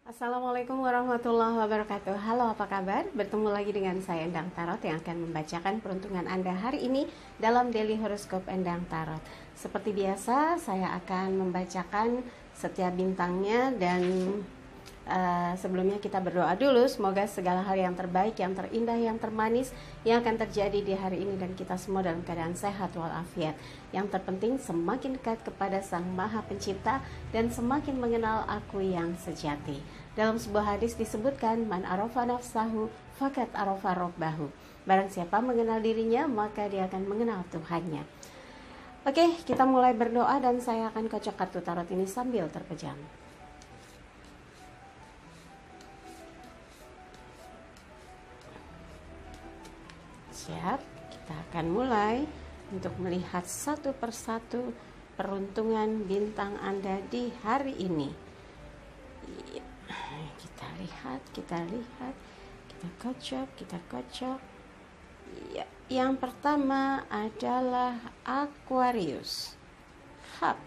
Assalamualaikum warahmatullahi wabarakatuh. Halo, apa kabar? Bertemu lagi dengan saya Endang Tarot yang akan membacakan peruntungan Anda hari ini dalam Daily Horoscope Endang Tarot. Seperti biasa, saya akan membacakan setiap bintangnya dan sebelumnya kita berdoa dulu. Semoga segala hal yang terbaik, yang terindah, yang termanis yang akan terjadi di hari ini dan kita semua dalam keadaan sehat walafiat. Yang terpenting semakin dekat kepada Sang Maha Pencipta dan semakin mengenal Aku yang sejati. Dalam sebuah hadis disebutkan, man arafa nafsahu fakat arafa rabbahu. Barang siapa mengenal dirinya, maka dia akan mengenal Tuhannya. Oke, kita mulai berdoa dan saya akan kocok kartu tarot ini sambil terpejam. Siap, kita akan mulai untuk melihat satu persatu peruntungan bintang Anda di hari ini. Kita lihat, kita kocok. Ya, yang pertama adalah Aquarius. 8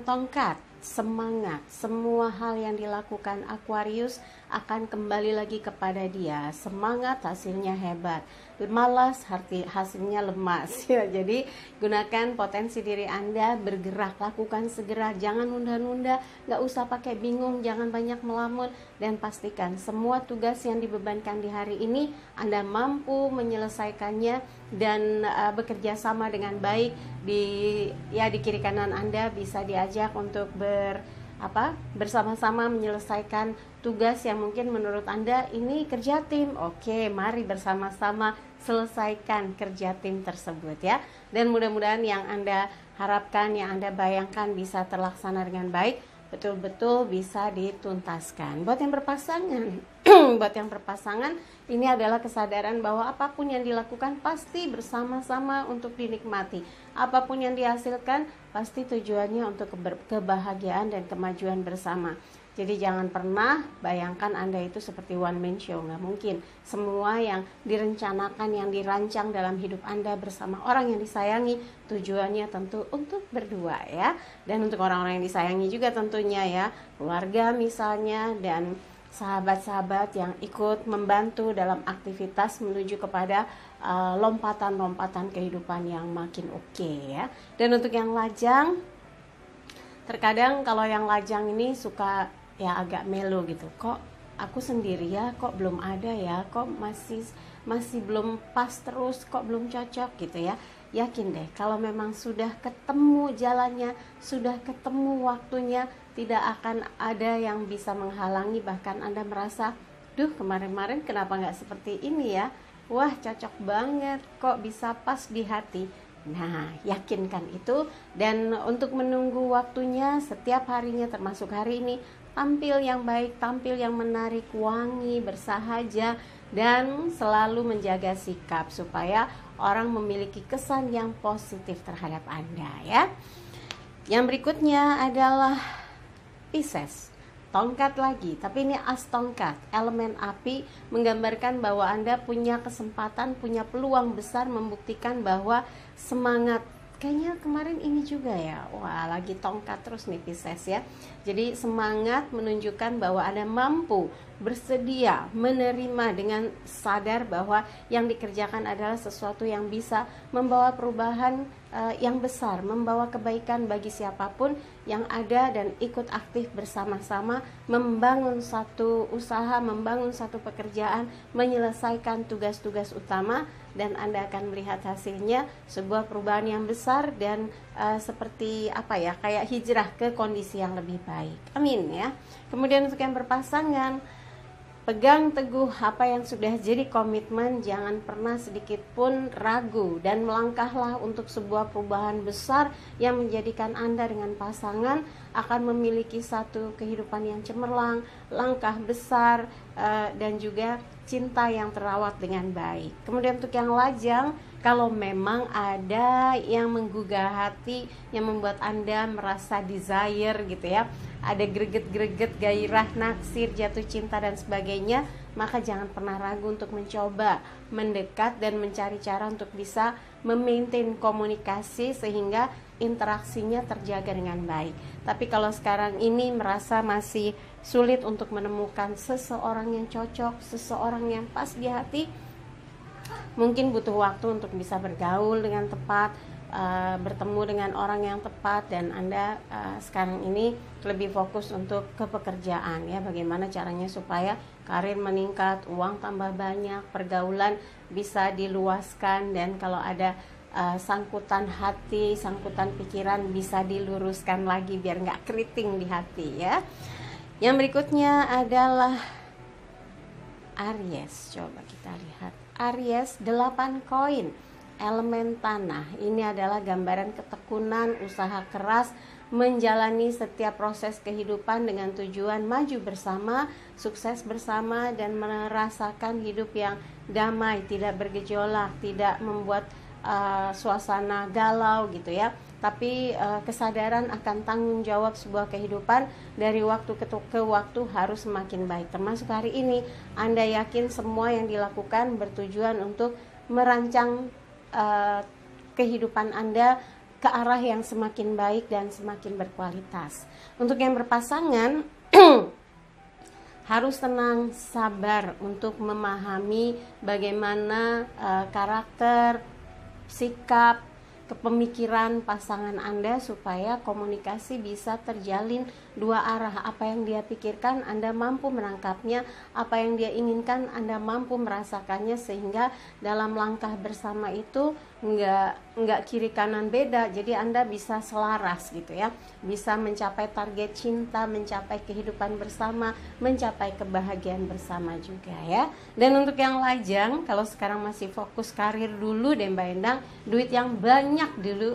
tongkat, semangat. Semua hal yang dilakukan Aquarius akan kembali lagi kepada dia. Semangat hasilnya hebat, malas hasilnya lemas ya. Jadi gunakan potensi diri Anda, bergerak, lakukan segera, jangan nunda-nunda, gak usah pakai bingung, jangan banyak melamun, dan pastikan semua tugas yang dibebankan di hari ini Anda mampu menyelesaikannya dan bekerja sama dengan baik. Di kiri kanan Anda bisa diajak untuk bersama-sama menyelesaikan tugas yang mungkin menurut Anda ini kerja tim. Oke, mari bersama-sama selesaikan kerja tim tersebut ya. Dan mudah-mudahan yang Anda harapkan, yang Anda bayangkan bisa terlaksana dengan baik, betul-betul bisa dituntaskan. Buat yang berpasangan, ini adalah kesadaran bahwa apapun yang dilakukan pasti bersama-sama untuk dinikmati. Apapun yang dihasilkan pasti tujuannya untuk kebahagiaan dan kemajuan bersama. Jadi jangan pernah bayangkan Anda itu seperti one man show, nggak mungkin. Semua yang direncanakan, yang dirancang dalam hidup Anda bersama orang yang disayangi, tujuannya tentu untuk berdua ya. Dan untuk orang-orang yang disayangi juga tentunya ya, keluarga misalnya, dan sahabat-sahabat yang ikut membantu dalam aktivitas menuju kepada lompatan-lompatan kehidupan yang makin oke ya. Dan untuk yang lajang, terkadang kalau yang lajang ini suka ya agak melo gitu. Kok aku sendiri ya, kok belum ada ya, kok masih belum pas terus, kok belum cocok gitu ya. Yakin deh, kalau memang sudah ketemu jalannya, sudah ketemu waktunya, tidak akan ada yang bisa menghalangi. Bahkan Anda merasa, duh kemarin-kemarin kenapa nggak seperti ini ya, wah cocok banget, kok bisa pas di hati. Nah, yakinkan itu. Dan untuk menunggu waktunya, setiap harinya termasuk hari ini, tampil yang baik, tampil yang menarik, wangi, bersahaja, dan selalu menjaga sikap supaya orang memiliki kesan yang positif terhadap Anda ya. Yang berikutnya adalah Pisces. Tongkat lagi, tapi ini as tongkat, elemen api, menggambarkan bahwa Anda punya kesempatan, punya peluang besar membuktikan bahwa semangat. Kayaknya kemarin ini juga ya, wah lagi tongkat terus nih Pisces ya. Jadi semangat menunjukkan bahwa Anda mampu, bersedia menerima dengan sadar bahwa yang dikerjakan adalah sesuatu yang bisa membawa perubahan yang besar, membawa kebaikan bagi siapapun yang ada, dan ikut aktif bersama-sama membangun satu usaha, membangun satu pekerjaan, menyelesaikan tugas-tugas utama, dan Anda akan melihat hasilnya sebuah perubahan yang besar dan seperti kayak hijrah ke kondisi yang lebih baik. Amin ya. Kemudian untuk yang berpasangan, pegang teguh apa yang sudah jadi komitmen, jangan pernah sedikit pun ragu, dan melangkahlah untuk sebuah perubahan besar yang menjadikan Anda dengan pasangan akan memiliki satu kehidupan yang cemerlang, langkah besar, dan juga cinta yang terawat dengan baik. Kemudian untuk yang lajang, kalau memang ada yang menggugah hati, yang membuat Anda merasa desire gitu ya, ada greget-greget, gairah, naksir, jatuh cinta dan sebagainya, maka jangan pernah ragu untuk mencoba mendekat dan mencari cara untuk bisa memaintain komunikasi sehingga interaksinya terjaga dengan baik. Tapi kalau sekarang ini merasa masih sulit untuk menemukan seseorang yang cocok, seseorang yang pas di hati, mungkin butuh waktu untuk bisa bergaul dengan tepat, bertemu dengan orang yang tepat, dan Anda sekarang ini lebih fokus untuk ke pekerjaan ya, bagaimana caranya supaya karir meningkat, uang tambah banyak, pergaulan bisa diluaskan, dan kalau ada sangkutan hati, sangkutan pikiran bisa diluruskan lagi biar nggak keriting di hati ya. Yang berikutnya adalah Aries. Coba kita lihat Aries, 8 koin, elemen tanah. Ini adalah gambaran ketekunan, usaha keras, menjalani setiap proses kehidupan dengan tujuan maju bersama, sukses bersama, dan merasakan hidup yang damai, tidak bergejolak, tidak membuat suasana galau gitu ya. Tapi kesadaran akan tanggung jawab sebuah kehidupan dari waktu ke waktu harus semakin baik. Termasuk hari ini, Anda yakin semua yang dilakukan bertujuan untuk merancang kehidupan Anda ke arah yang semakin baik dan semakin berkualitas. Untuk yang berpasangan harus tenang, sabar untuk memahami bagaimana karakter, sikap, kepemikiran pasangan Anda supaya komunikasi bisa terjalin dua arah. Apa yang dia pikirkan Anda mampu menangkapnya, apa yang dia inginkan Anda mampu merasakannya, sehingga dalam langkah bersama itu nggak kiri kanan beda, jadi Anda bisa selaras gitu ya, bisa mencapai target cinta, mencapai kehidupan bersama, mencapai kebahagiaan bersama juga ya. Dan untuk yang lajang, kalau sekarang masih fokus karir dulu deh Mbak Endang, duit yang banyak dulu,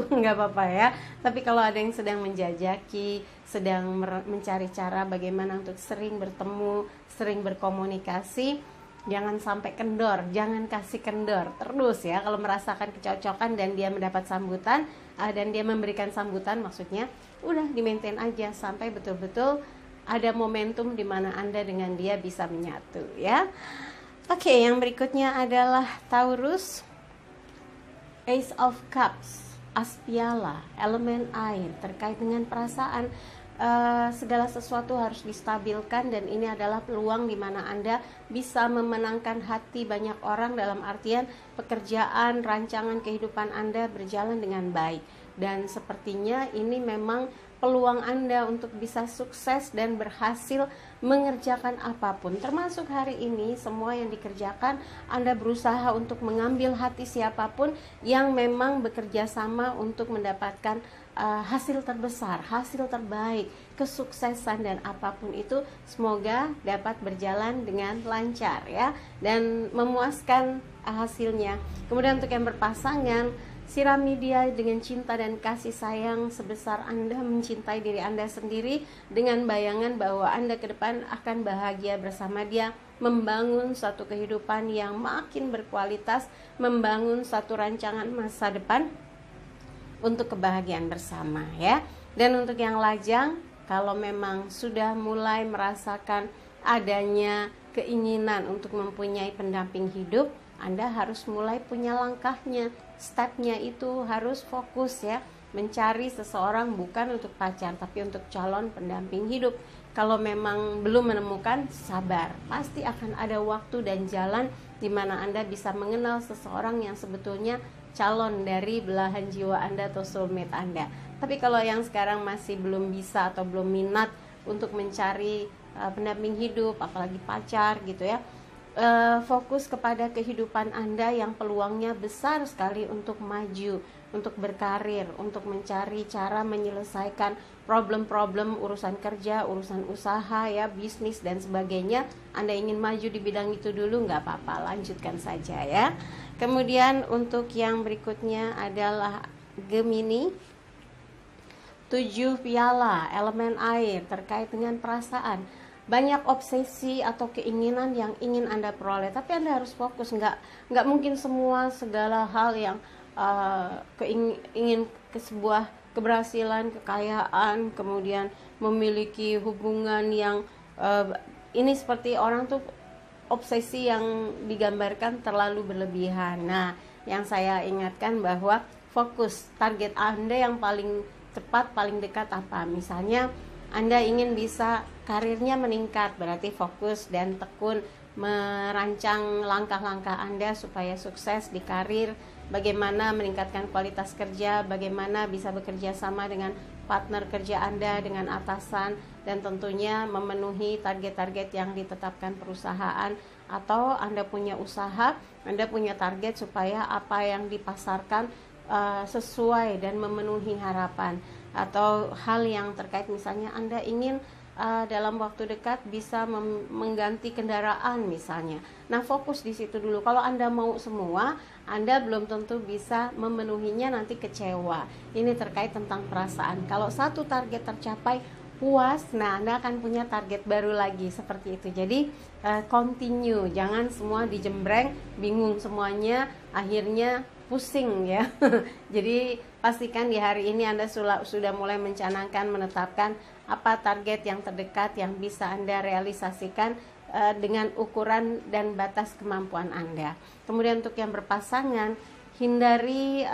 nggak apa-apa ya. Tapi kalau ada yang sedang menjajaki, sedang mencari cara bagaimana untuk sering bertemu, sering berkomunikasi, jangan sampai kendor, jangan kasih kendor terus ya. Kalau merasakan kecocokan dan dia mendapat sambutan, dan dia memberikan sambutan, maksudnya udah di-maintain aja sampai betul-betul ada momentum di mana Anda dengan dia bisa menyatu ya. Oke, yang berikutnya adalah Taurus, Ace of Cups, As piala, elemen air, terkait dengan perasaan. Segala sesuatu harus distabilkan, dan ini adalah peluang di mana Anda bisa memenangkan hati banyak orang, dalam artian pekerjaan, rancangan kehidupan Anda berjalan dengan baik, dan sepertinya ini memang peluang Anda untuk bisa sukses dan berhasil mengerjakan apapun. Termasuk hari ini, semua yang dikerjakan Anda berusaha untuk mengambil hati siapapun yang memang bekerja sama untuk mendapatkan hasil terbesar, hasil terbaik, kesuksesan, dan apapun itu semoga dapat berjalan dengan lancar ya, dan memuaskan hasilnya. Kemudian untuk yang berpasangan, sirami dia dengan cinta dan kasih sayang sebesar Anda mencintai diri Anda sendiri, dengan bayangan bahwa Anda ke depan akan bahagia bersama dia, membangun satu kehidupan yang makin berkualitas, membangun satu rancangan masa depan untuk kebahagiaan bersama ya. Dan untuk yang lajang, kalau memang sudah mulai merasakan adanya keinginan untuk mempunyai pendamping hidup, Anda harus mulai punya langkahnya, stepnya itu harus fokus ya, mencari seseorang bukan untuk pacar tapi untuk calon pendamping hidup. Kalau memang belum menemukan, sabar, pasti akan ada waktu dan jalan di mana Anda bisa mengenal seseorang yang sebetulnya calon dari belahan jiwa Anda atau soulmate Anda. Tapi kalau yang sekarang masih belum bisa atau belum minat untuk mencari pendamping hidup, apalagi pacar gitu ya, fokus kepada kehidupan Anda yang peluangnya besar sekali untuk maju, untuk berkarir, untuk mencari cara menyelesaikan problem-problem urusan kerja, urusan usaha ya, bisnis dan sebagainya. Anda ingin maju di bidang itu dulu, nggak apa-apa, lanjutkan saja ya. Kemudian untuk yang berikutnya adalah Gemini, 7 piala, elemen air, terkait dengan perasaan. Banyak obsesi atau keinginan yang ingin Anda peroleh, tapi Anda harus fokus. Nggak mungkin semua segala hal yang ingin ke sebuah keberhasilan, kekayaan, kemudian memiliki hubungan yang ini seperti orang tuh obsesi yang digambarkan terlalu berlebihan. Nah, yang saya ingatkan bahwa fokus target Anda yang paling tepat, paling dekat apa. Misalnya Anda ingin bisa karirnya meningkat, berarti fokus dan tekun merancang langkah-langkah Anda supaya sukses di karir, bagaimana meningkatkan kualitas kerja, bagaimana bisa bekerja sama dengan partner kerja Anda, dengan atasan, dan tentunya memenuhi target-target yang ditetapkan perusahaan. Atau Anda punya usaha, Anda punya target supaya apa yang dipasarkan sesuai dan memenuhi harapan. Atau hal yang terkait misalnya Anda ingin dalam waktu dekat bisa mengganti kendaraan misalnya. Nah, fokus di situ dulu. Kalau Anda mau semua, Anda belum tentu bisa memenuhinya, nanti kecewa. Ini terkait tentang perasaan. Kalau satu target tercapai, puas, nah Anda akan punya target baru lagi seperti itu. Jadi continue, jangan semua dijembreng, bingung semuanya, akhirnya pusing ya. Jadi pastikan di hari ini Anda sudah mulai mencanangkan, menetapkan apa target yang terdekat yang bisa Anda realisasikan dengan ukuran dan batas kemampuan Anda. Kemudian untuk yang berpasangan, hindari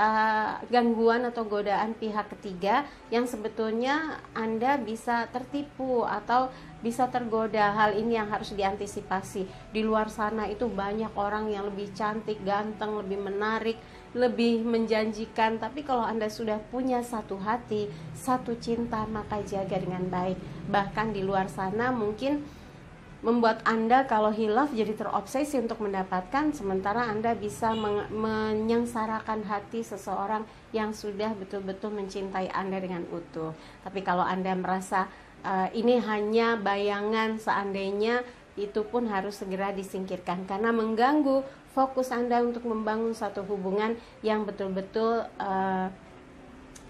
gangguan atau godaan pihak ketiga yang sebetulnya Anda bisa tertipu atau bisa tergoda. Hal ini yang harus diantisipasi. Di luar sana itu banyak orang yang lebih cantik, ganteng, lebih menarik, lebih menjanjikan. Tapi kalau Anda sudah punya satu hati, satu cinta, maka jaga dengan baik. Bahkan di luar sana mungkin membuat Anda kalau hilaf jadi terobsesi untuk mendapatkan, sementara Anda bisa menyengsarakan hati seseorang yang sudah betul-betul mencintai Anda dengan utuh. Tapi kalau Anda merasa ini hanya bayangan seandainya, itu pun harus segera disingkirkan karena mengganggu fokus Anda untuk membangun satu hubungan yang betul-betul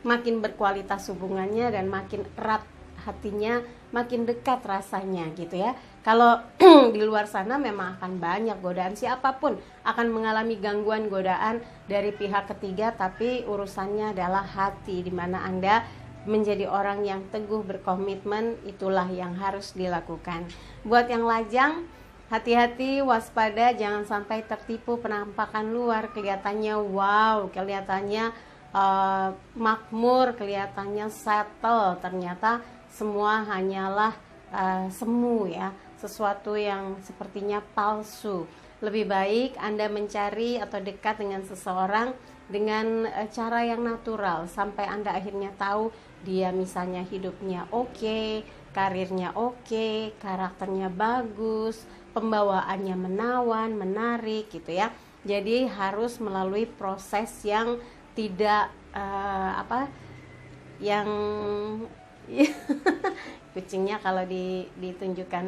makin berkualitas hubungannya dan makin erat hatinya, makin dekat rasanya gitu ya. Kalau di luar sana memang akan banyak godaan, siapapun akan mengalami gangguan godaan dari pihak ketiga, tapi urusannya adalah hati, di mana Anda menjadi orang yang teguh berkomitmen, itulah yang harus dilakukan. Buat yang lajang, hati-hati, waspada, jangan sampai tertipu penampakan luar, kelihatannya wow, kelihatannya makmur, kelihatannya settle, ternyata semua hanyalah semu ya, sesuatu yang sepertinya palsu. Lebih baik Anda mencari atau dekat dengan seseorang dengan cara yang natural sampai Anda akhirnya tahu dia misalnya hidupnya oke, karirnya oke, karakternya bagus, pembawaannya menawan, menarik gitu ya. Jadi harus melalui proses yang tidak yang kucingnya kalau ditunjukkan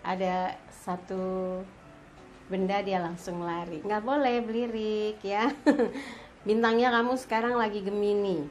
ada satu benda dia langsung lari, nggak boleh belirik ya. Bintangnya kamu sekarang lagi Gemini.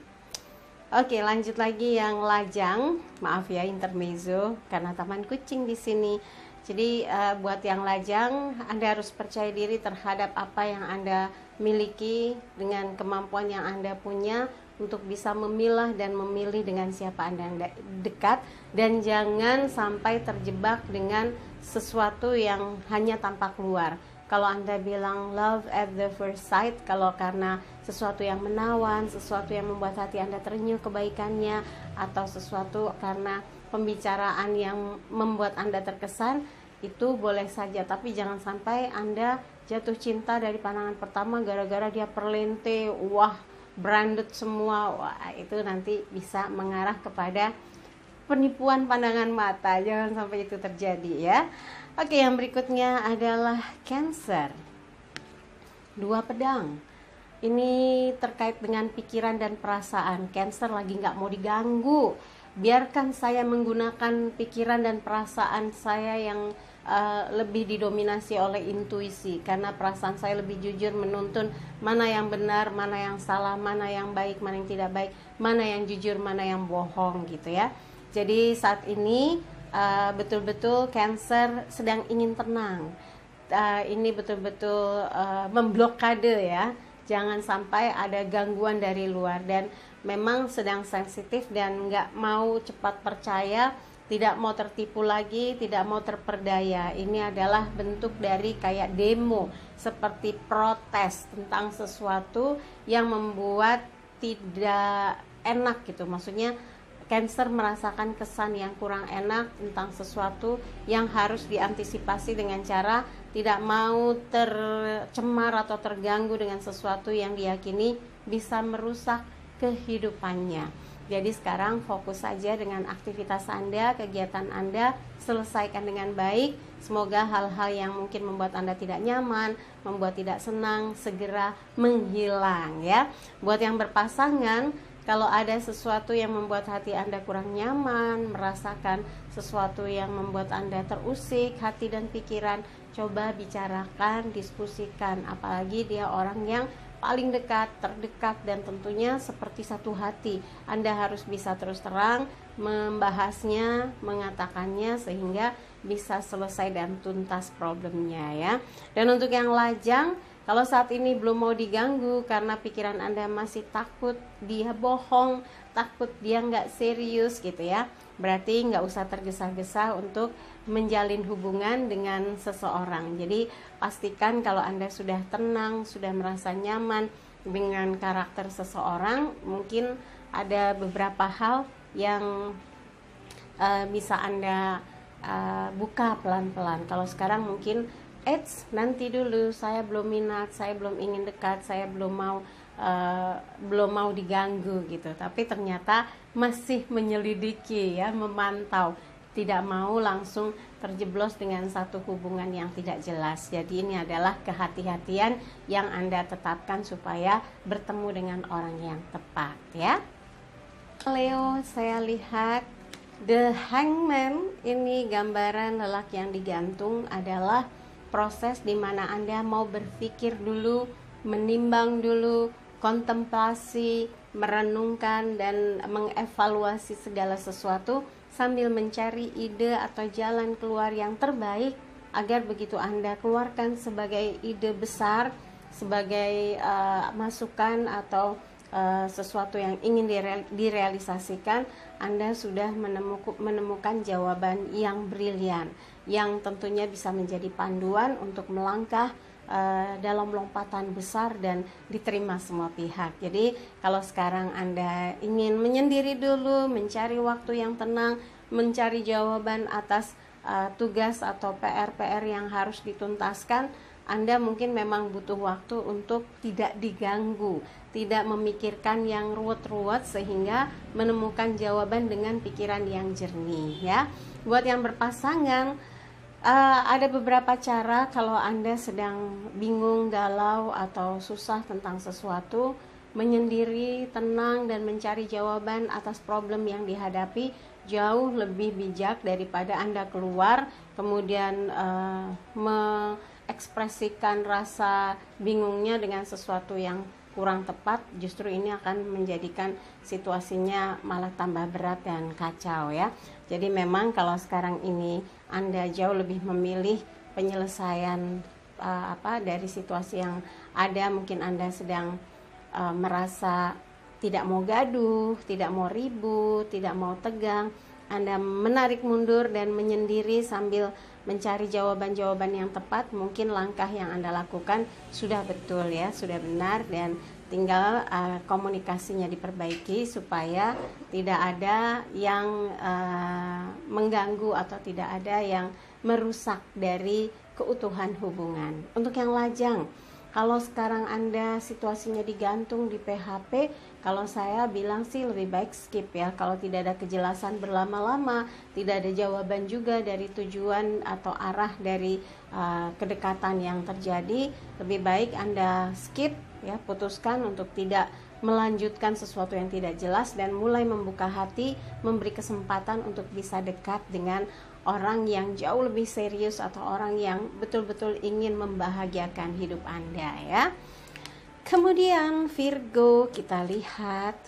Oke, lanjut lagi yang lajang. Maaf ya intermezzo karena taman kucing di sini. Jadi buat yang lajang, Anda harus percaya diri terhadap apa yang Anda miliki dengan kemampuan yang Anda punya untuk bisa memilah dan memilih dengan siapa Anda dekat, dan jangan sampai terjebak dengan sesuatu yang hanya tampak luar. Kalau Anda bilang love at the first sight, kalau karena sesuatu yang menawan, sesuatu yang membuat hati Anda terenyuh kebaikannya, atau sesuatu karena pembicaraan yang membuat Anda terkesan, itu boleh saja. Tapi jangan sampai Anda jatuh cinta dari pandangan pertama gara-gara dia perlente, wah branded semua, wah itu nanti bisa mengarah kepada penipuan pandangan mata. Jangan sampai itu terjadi ya. Oke, yang berikutnya adalah Cancer. Dua pedang. Ini terkait dengan pikiran dan perasaan. Cancer lagi nggak mau diganggu. Biarkan saya menggunakan pikiran dan perasaan saya yang lebih didominasi oleh intuisi, karena perasaan saya lebih jujur menuntun mana yang benar, mana yang salah, mana yang baik, mana yang tidak baik, mana yang jujur, mana yang bohong gitu ya. Jadi saat ini betul-betul Cancer sedang ingin tenang. Ini betul-betul memblokade ya. Jangan sampai ada gangguan dari luar, dan memang sedang sensitif dan nggak mau cepat percaya, tidak mau tertipu lagi, tidak mau terperdaya. Ini adalah bentuk dari kayak demo, seperti protes tentang sesuatu yang membuat tidak enak gitu. Maksudnya Cancer merasakan kesan yang kurang enak tentang sesuatu yang harus diantisipasi dengan cara tidak mau tercemar atau terganggu dengan sesuatu yang diyakini bisa merusak kehidupannya. Jadi sekarang fokus saja dengan aktivitas Anda, kegiatan Anda, selesaikan dengan baik. Semoga hal-hal yang mungkin membuat Anda tidak nyaman, membuat tidak senang, segera menghilang ya. Buat yang berpasangan, kalau ada sesuatu yang membuat hati Anda kurang nyaman, merasakan sesuatu yang membuat Anda terusik hati dan pikiran, coba bicarakan, diskusikan. Apalagi dia orang yang paling dekat, terdekat, dan tentunya seperti satu hati. Anda harus bisa terus terang membahasnya, mengatakannya, sehingga bisa selesai dan tuntas problemnya ya. Dan untuk yang lajang, kalau saat ini belum mau diganggu karena pikiran Anda masih takut dia bohong, takut dia nggak serius gitu ya, berarti nggak usah tergesa-gesa untuk menjalin hubungan dengan seseorang. Jadi pastikan kalau Anda sudah tenang, sudah merasa nyaman dengan karakter seseorang, mungkin ada beberapa hal yang bisa Anda buka pelan-pelan. Kalau sekarang mungkin nanti dulu, saya belum minat, saya belum ingin dekat, saya belum mau diganggu gitu. Tapi ternyata masih menyelidiki ya, memantau, tidak mau langsung terjeblos dengan satu hubungan yang tidak jelas. Jadi ini adalah kehati-hatian yang Anda tetapkan supaya bertemu dengan orang yang tepat ya. Leo, saya lihat The Hangman, ini gambaran lelaki yang digantung adalah proses di mana Anda mau berpikir dulu, menimbang dulu, kontemplasi, merenungkan dan mengevaluasi segala sesuatu sambil mencari ide atau jalan keluar yang terbaik agar begitu Anda keluarkan sebagai ide besar, sebagai masukan atau sesuatu yang ingin direalisasikan, Anda sudah menemukan jawaban yang brilian, yang tentunya bisa menjadi panduan untuk melangkah dalam lompatan besar dan diterima semua pihak. Jadi kalau sekarang Anda ingin menyendiri dulu, mencari waktu yang tenang, mencari jawaban atas tugas atau PR-PR yang harus dituntaskan, Anda mungkin memang butuh waktu untuk tidak diganggu, tidak memikirkan yang ruwet-ruwet, sehingga menemukan jawaban dengan pikiran yang jernih ya. Buat yang berpasangan, ada beberapa cara kalau Anda sedang bingung, galau, atau susah tentang sesuatu, menyendiri, tenang, dan mencari jawaban atas problem yang dihadapi jauh lebih bijak daripada Anda keluar kemudian mengekspresikan rasa bingungnya dengan sesuatu yang kurang tepat. Justru ini akan menjadikan situasinya malah tambah berat dan kacau ya. Jadi memang kalau sekarang ini Anda jauh lebih memilih penyelesaian dari situasi yang ada. Mungkin Anda sedang merasa tidak mau gaduh, tidak mau ribut, tidak mau tegang. Anda menarik mundur dan menyendiri sambil mencari jawaban-jawaban yang tepat. Mungkin langkah yang Anda lakukan sudah betul ya, sudah benar, dan tinggal komunikasinya diperbaiki supaya tidak ada yang mengganggu atau tidak ada yang merusak dari keutuhan hubungan. Untuk yang lajang, kalau sekarang Anda situasinya digantung di PHP, kalau saya bilang sih lebih baik skip ya. Kalau tidak ada kejelasan berlama-lama, tidak ada jawaban juga dari tujuan atau arah dari kedekatan yang terjadi, lebih baik Anda skip ya, putuskan untuk tidak melanjutkan sesuatu yang tidak jelas dan mulai membuka hati, memberi kesempatan untuk bisa dekat dengan orang yang jauh lebih serius atau orang yang betul-betul ingin membahagiakan hidup Anda ya. Kemudian Virgo, kita lihat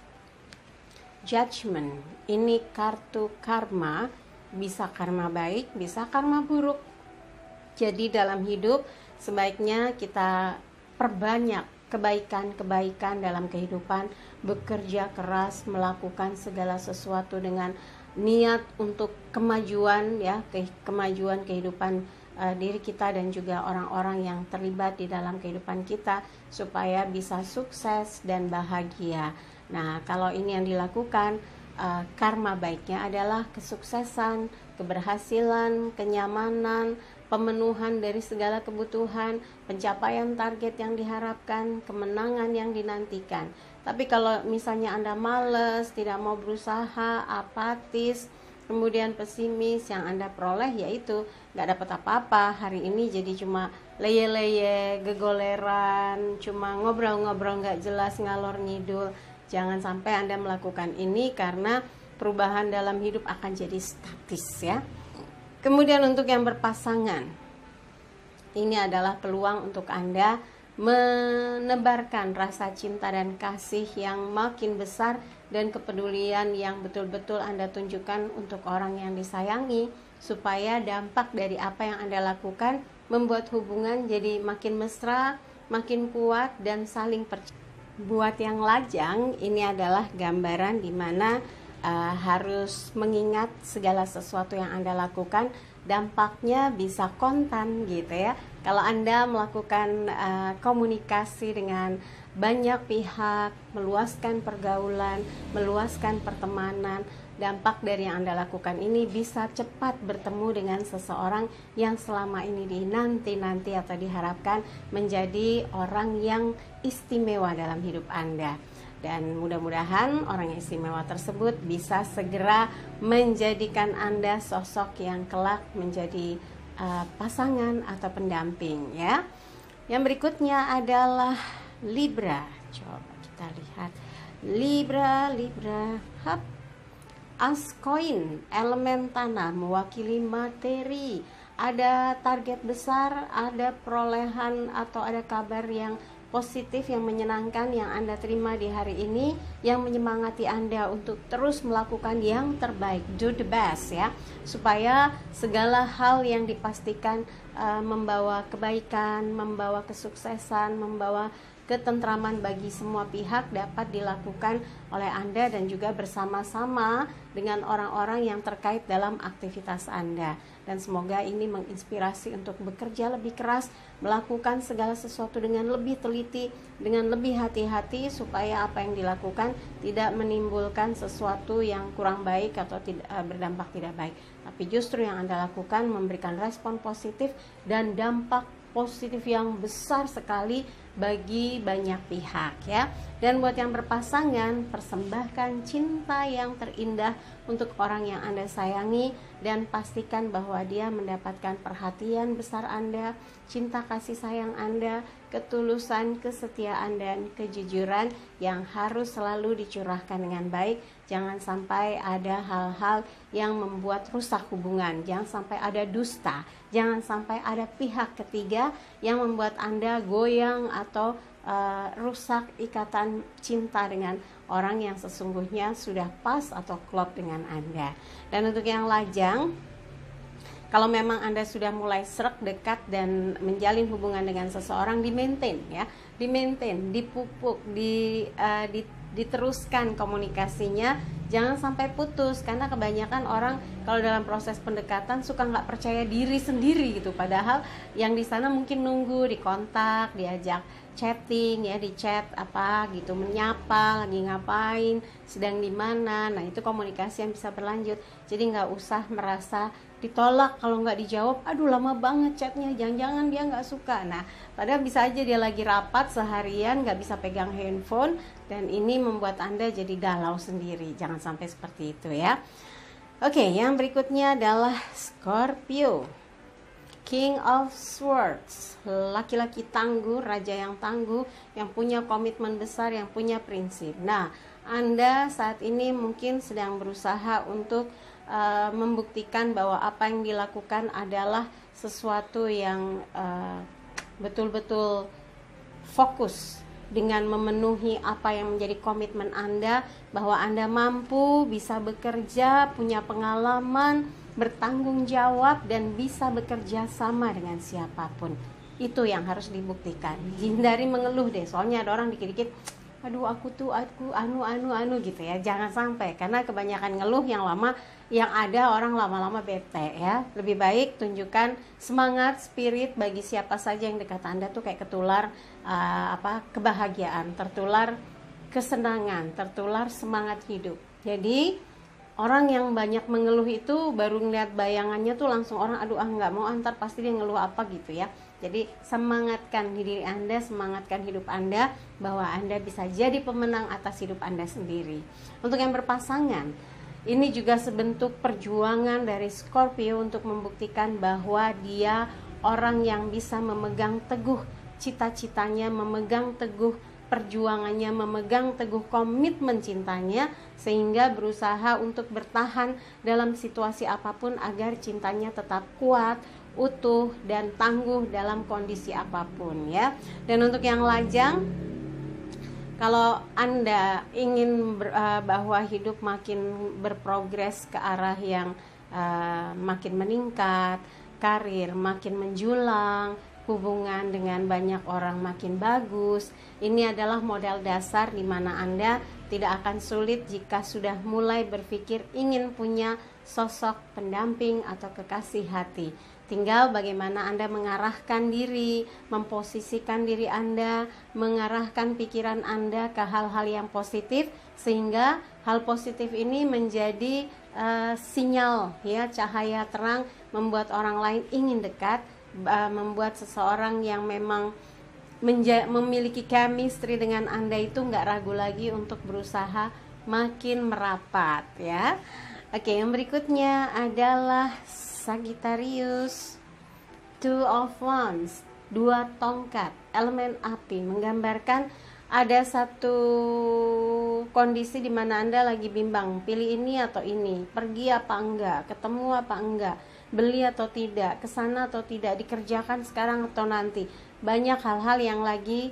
Judgment. Ini kartu karma, bisa karma baik, bisa karma buruk. Jadi dalam hidup sebaiknya kita perbanyak kebaikan-kebaikan dalam kehidupan, bekerja keras, melakukan segala sesuatu dengan niat untuk kemajuan ya, kemajuan kehidupan diri kita dan juga orang-orang yang terlibat di dalam kehidupan kita supaya bisa sukses dan bahagia. Nah, kalau ini yang dilakukan, karma baiknya adalah kesuksesan, keberhasilan, kenyamanan, pemenuhan dari segala kebutuhan, pencapaian target yang diharapkan, kemenangan yang dinantikan. Tapi kalau misalnya Anda malas, tidak mau berusaha, apatis, kemudian pesimis, yang Anda peroleh yaitu nggak dapat apa-apa. Hari ini jadi cuma leye-leye, gegoleran, cuma ngobrol-ngobrol nggak jelas, ngalor ngidul. Jangan sampai Anda melakukan ini karena perubahan dalam hidup akan jadi statis ya. Kemudian untuk yang berpasangan, ini adalah peluang untuk Anda menebarkan rasa cinta dan kasih yang makin besar dan kepedulian yang betul-betul Anda tunjukkan untuk orang yang disayangi, supaya dampak dari apa yang Anda lakukan membuat hubungan jadi makin mesra, makin kuat, dan saling percaya. Buat yang lajang, ini adalah gambaran di mana harus mengingat segala sesuatu yang Anda lakukan dampaknya bisa kontan gitu ya. Kalau Anda melakukan komunikasi dengan banyak pihak, meluaskan pergaulan, meluaskan pertemanan, dampak dari yang Anda lakukan ini bisa cepat bertemu dengan seseorang yang selama ini dinanti-nanti atau diharapkan menjadi orang yang istimewa dalam hidup Anda. Dan mudah-mudahan orang yang istimewa tersebut bisa segera menjadikan Anda sosok yang kelak menjadi pasangan atau pendamping ya. Yang berikutnya adalah Libra. Coba kita lihat Libra. Hap. As koin, elemen tanah, mewakili materi. Ada target besar, ada perolehan atau ada kabar yang positif, yang menyenangkan yang Anda terima di hari ini, yang menyemangati Anda untuk terus melakukan yang terbaik, do the best ya, supaya segala hal yang dipastikan membawa kebaikan, membawa kesuksesan, membawa ketentraman bagi semua pihak dapat dilakukan oleh Anda dan juga bersama-sama dengan orang-orang yang terkait dalam aktivitas Anda. Dan semoga ini menginspirasi untuk bekerja lebih keras, melakukan segala sesuatu dengan lebih teliti, dengan lebih hati-hati, supaya apa yang dilakukan tidak menimbulkan sesuatu yang kurang baik atau tidak berdampak tidak baik, tapi justru yang Anda lakukan memberikan respon positif dan dampak positif yang besar sekali bagi banyak pihak ya. Dan buat yang berpasangan, persembahkan cinta yang terindah untuk orang yang Anda sayangi dan pastikan bahwa dia mendapatkan perhatian besar Anda, cinta kasih sayang Anda, ketulusan, kesetiaan, dan kejujuran yang harus selalu dicurahkan dengan baik. Jangan sampai ada hal-hal yang membuat rusak hubungan, jangan sampai ada dusta, jangan sampai ada pihak ketiga yang membuat Anda goyang atau rusak ikatan cinta dengan orang yang sesungguhnya sudah pas atau klop dengan Anda. Dan untuk yang lajang, kalau memang Anda sudah mulai serak, dekat, dan menjalin hubungan dengan seseorang, di-maintain ya, di-maintain, dipupuk, diteruskan komunikasinya, jangan sampai putus. Karena kebanyakan orang kalau dalam proses pendekatan suka nggak percaya diri sendiri gitu, padahal yang di sana mungkin nunggu dikontak, diajak chatting ya, di chat apa gitu, menyapa, lagi ngapain, sedang di mana. Nah, itu komunikasi yang bisa berlanjut. Jadi nggak usah merasa ditolak kalau nggak dijawab, aduh lama banget chatnya, jangan-jangan dia nggak suka. Nah, padahal bisa aja dia lagi rapat seharian nggak bisa pegang handphone, dan ini membuat Anda jadi galau sendiri. Jangan sampai seperti itu ya. Oke, yang berikutnya adalah Scorpio. King of Swords, laki-laki tangguh, raja yang tangguh, yang punya komitmen besar, yang punya prinsip. Nah, Anda saat ini mungkin sedang berusaha untuk membuktikan bahwa apa yang dilakukan adalah sesuatu yang betul-betul fokus dengan memenuhi apa yang menjadi komitmen Anda, bahwa Anda mampu, bisa bekerja, punya pengalaman, bertanggung jawab, dan bisa bekerja sama dengan siapapun. Itu yang harus dibuktikan. Hindari mengeluh deh, soalnya ada orang dikit-dikit, aduh aku anu gitu ya. Jangan sampai, karena kebanyakan ngeluh yang ada orang lama-lama bete ya. Lebih baik tunjukkan semangat, spirit bagi siapa saja yang dekat Anda tuh kayak ketular kebahagiaan, tertular kesenangan, tertular semangat hidup. Jadi orang yang banyak mengeluh itu baru ngeliat bayangannya tuh langsung orang aduh nggak mau antar pasti dia ngeluh apa gitu ya. Jadi semangatkan diri Anda, semangatkan hidup Anda bahwa Anda bisa jadi pemenang atas hidup Anda sendiri. Untuk yang berpasangan, ini juga sebentuk perjuangan dari Scorpio untuk membuktikan bahwa dia orang yang bisa memegang teguh cita-citanya, memegang teguh perjuangannya, memegang teguh komitmen cintanya, sehingga berusaha untuk bertahan dalam situasi apapun agar cintanya tetap kuat, utuh, dan tangguh dalam kondisi apapun ya. Dan untuk yang lajang, kalau Anda ingin bahwa hidup makin berprogres ke arah yang makin meningkat, karir makin menjulang, hubungan dengan banyak orang makin bagus, ini adalah modal dasar di mana Anda tidak akan sulit jika sudah mulai berpikir ingin punya sosok pendamping atau kekasih hati. Tinggal bagaimana Anda mengarahkan diri, memposisikan diri Anda, mengarahkan pikiran Anda ke hal-hal yang positif, sehingga hal positif ini menjadi sinyal ya, cahaya terang membuat orang lain ingin dekat, membuat seseorang yang memang memiliki chemistry dengan Anda itu nggak ragu lagi untuk berusaha makin merapat ya. Oke, yang berikutnya adalah Sagittarius, Two of Wands, 2 tongkat, elemen api, menggambarkan ada satu kondisi di mana Anda lagi bimbang, pilih ini atau ini, pergi apa enggak, ketemu apa enggak, beli atau tidak, kesana atau tidak, dikerjakan sekarang atau nanti. Banyak hal-hal yang lagi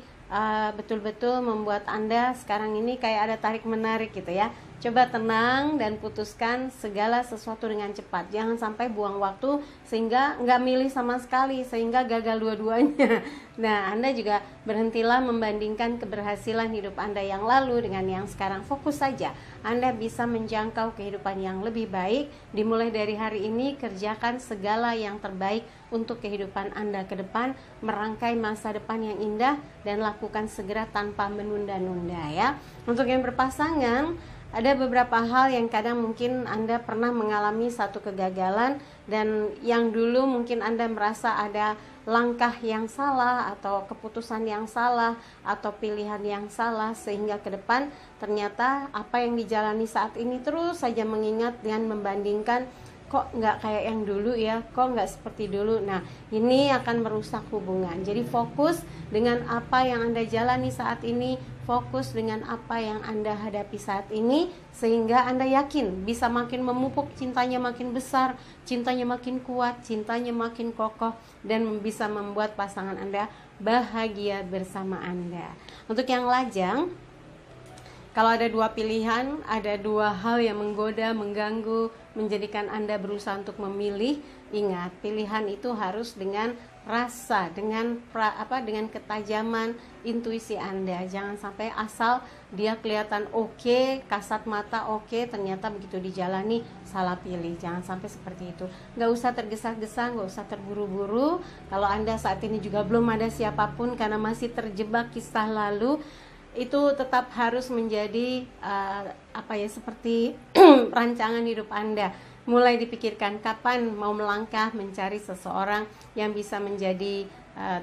betul-betul membuat Anda sekarang ini kayak ada tarik menarik gitu ya. Coba tenang dan putuskan segala sesuatu dengan cepat. Jangan sampai buang waktu sehingga nggak milih sama sekali, sehingga gagal dua-duanya. Nah, Anda juga berhentilah membandingkan keberhasilan hidup Anda yang lalu dengan yang sekarang. Fokus saja. Anda bisa menjangkau kehidupan yang lebih baik. Dimulai dari hari ini, kerjakan segala yang terbaik untuk kehidupan Anda ke depan, merangkai masa depan yang indah, dan lakukan segera tanpa menunda-nunda ya. Untuk yang berpasangan, ada beberapa hal yang kadang mungkin Anda pernah mengalami satu kegagalan, dan yang dulu mungkin Anda merasa ada langkah yang salah atau keputusan yang salah atau pilihan yang salah, sehingga ke depan ternyata apa yang dijalani saat ini terus saja mengingat dan membandingkan, kok nggak kayak yang dulu ya, kok nggak seperti dulu. Nah, ini akan merusak hubungan. Jadi fokus dengan apa yang Anda jalani saat ini, fokus dengan apa yang Anda hadapi saat ini, sehingga Anda yakin bisa makin memupuk cintanya, makin besar, cintanya makin kuat, cintanya makin kokoh, dan bisa membuat pasangan Anda bahagia bersama Anda. Untuk yang lajang, kalau ada 2 pilihan, ada 2 hal yang menggoda, mengganggu, menjadikan Anda berusaha untuk memilih, ingat, pilihan itu harus dengan rasa, dengan ketajaman intuisi Anda. Jangan sampai asal dia kelihatan oke, kasat mata oke, ternyata begitu dijalani salah pilih. Jangan sampai seperti itu. Nggak usah tergesa-gesa, nggak usah terburu-buru. Kalau Anda saat ini juga belum ada siapapun karena masih terjebak kisah lalu, itu tetap harus menjadi seperti rancangan hidup Anda. Mulai dipikirkan kapan mau melangkah mencari seseorang yang bisa menjadi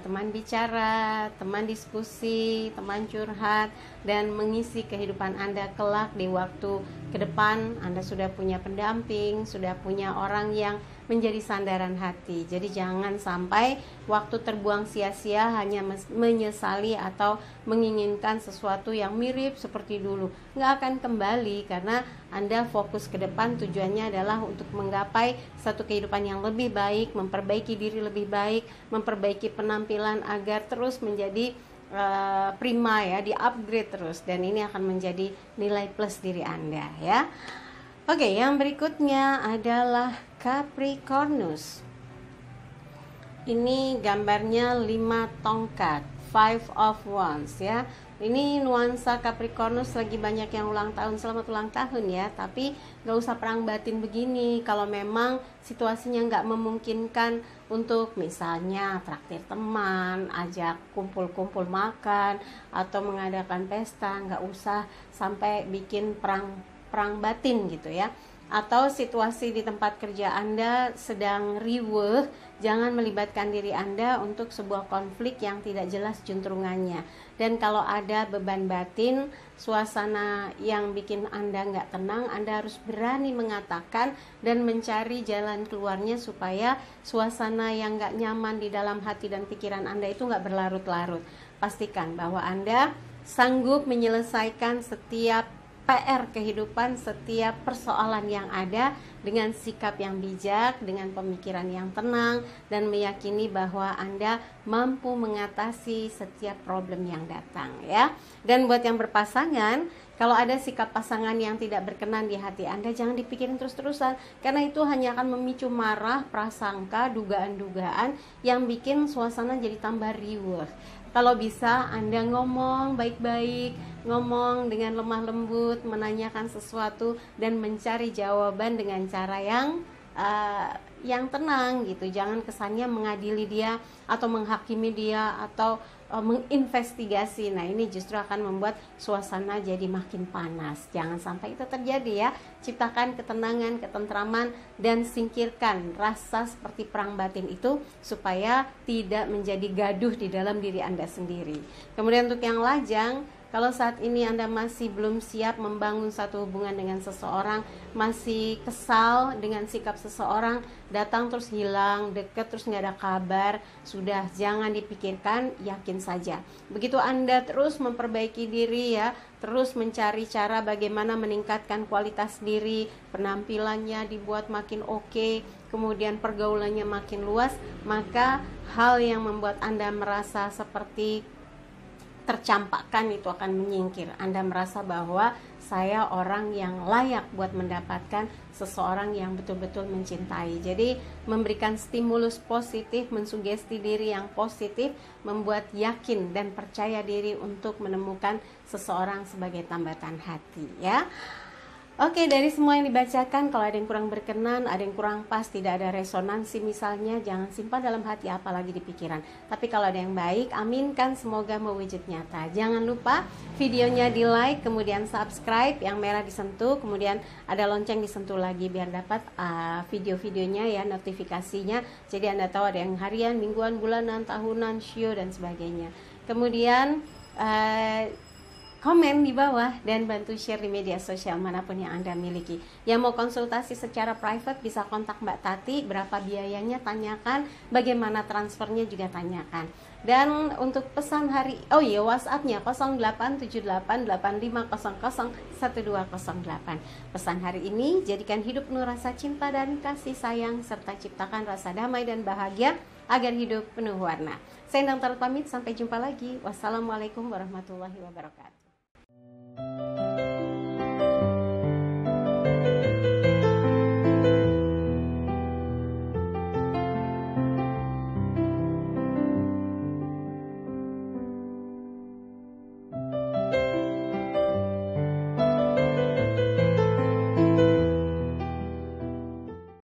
teman bicara, teman diskusi, teman curhat, dan mengisi kehidupan Anda kelak di waktu ke depan. Anda sudah punya pendamping, sudah punya orang yang menjadi sandaran hati. Jadi jangan sampai waktu terbuang sia-sia hanya menyesali atau menginginkan sesuatu yang mirip seperti dulu. Nggak akan kembali karena Anda fokus ke depan, tujuannya adalah untuk menggapai satu kehidupan yang lebih baik, memperbaiki diri lebih baik, memperbaiki penampilan agar terus menjadi prima ya, di-upgrade terus, dan ini akan menjadi nilai plus diri Anda ya. Oke, yang berikutnya adalah Capricornus. Ini gambarnya 5 tongkat, 5 of Wands ya. Ini nuansa Capricornus lagi banyak yang ulang tahun. Selamat ulang tahun ya. Tapi gak usah perang batin begini. Kalau memang situasinya gak memungkinkan untuk misalnya traktir teman, ajak kumpul-kumpul makan, atau mengadakan pesta. Nggak usah sampai bikin perang batin gitu ya. Atau situasi di tempat kerja Anda sedang riweuh, jangan melibatkan diri Anda untuk sebuah konflik yang tidak jelas juntrungannya. Dan kalau ada beban batin, suasana yang bikin Anda nggak tenang, Anda harus berani mengatakan dan mencari jalan keluarnya supaya suasana yang nggak nyaman di dalam hati dan pikiran Anda itu nggak berlarut-larut. Pastikan bahwa Anda sanggup menyelesaikan setiap PR kehidupan, setiap persoalan yang ada dengan sikap yang bijak, dengan pemikiran yang tenang, dan meyakini bahwa Anda mampu mengatasi setiap problem yang datang ya. Dan buat yang berpasangan, kalau ada sikap pasangan yang tidak berkenan di hati Anda, jangan dipikirin terus-terusan, karena itu hanya akan memicu marah, prasangka, dugaan-dugaan yang bikin suasana jadi tambah riweuh. Kalau bisa Anda ngomong baik-baik, ngomong dengan lemah lembut, menanyakan sesuatu dan mencari jawaban dengan cara yang tenang gitu. Jangan kesannya mengadili dia atau menghakimi dia atau menginvestigasi. Nah, ini justru akan membuat suasana jadi makin panas. Jangan sampai itu terjadi ya. Ciptakan ketenangan, ketentraman, dan singkirkan rasa seperti perang batin itu supaya tidak menjadi gaduh di dalam diri Anda sendiri. Kemudian untuk yang lajang, kalau saat ini Anda masih belum siap membangun satu hubungan dengan seseorang, masih kesal dengan sikap seseorang, datang terus hilang, deket terus nggak ada kabar, sudah jangan dipikirkan, yakin saja. Begitu Anda terus memperbaiki diri ya, terus mencari cara bagaimana meningkatkan kualitas diri, penampilannya dibuat makin oke, kemudian pergaulannya makin luas, maka hal yang membuat Anda merasa seperti tercampakkan itu akan menyingkir. Anda merasa bahwa saya orang yang layak buat mendapatkan seseorang yang betul-betul mencintai. Jadi memberikan stimulus positif, mensugesti diri yang positif, membuat yakin dan percaya diri untuk menemukan seseorang sebagai tambatan hati ya. Oke, dari semua yang dibacakan, kalau ada yang kurang berkenan, ada yang kurang pas, tidak ada resonansi misalnya, jangan simpan dalam hati apalagi di pikiran. Tapi kalau ada yang baik, aminkan semoga mewujud nyata. Jangan lupa videonya di like, kemudian subscribe, yang merah disentuh, kemudian ada lonceng disentuh lagi biar dapat video-videonya ya, notifikasinya. Jadi Anda tahu ada yang harian, mingguan, bulanan, tahunan, show dan sebagainya. Kemudian komen di bawah dan bantu share di media sosial manapun yang Anda miliki. Yang mau konsultasi secara private bisa kontak Mbak Tati, berapa biayanya tanyakan, bagaimana transfernya juga tanyakan. Dan untuk pesan hari, WhatsApp-nya 087885001208. Pesan hari ini, jadikan hidup penuh rasa cinta dan kasih sayang serta ciptakan rasa damai dan bahagia agar hidup penuh warna. Saya Endang pamit, sampai jumpa lagi. Wassalamualaikum warahmatullahi wabarakatuh.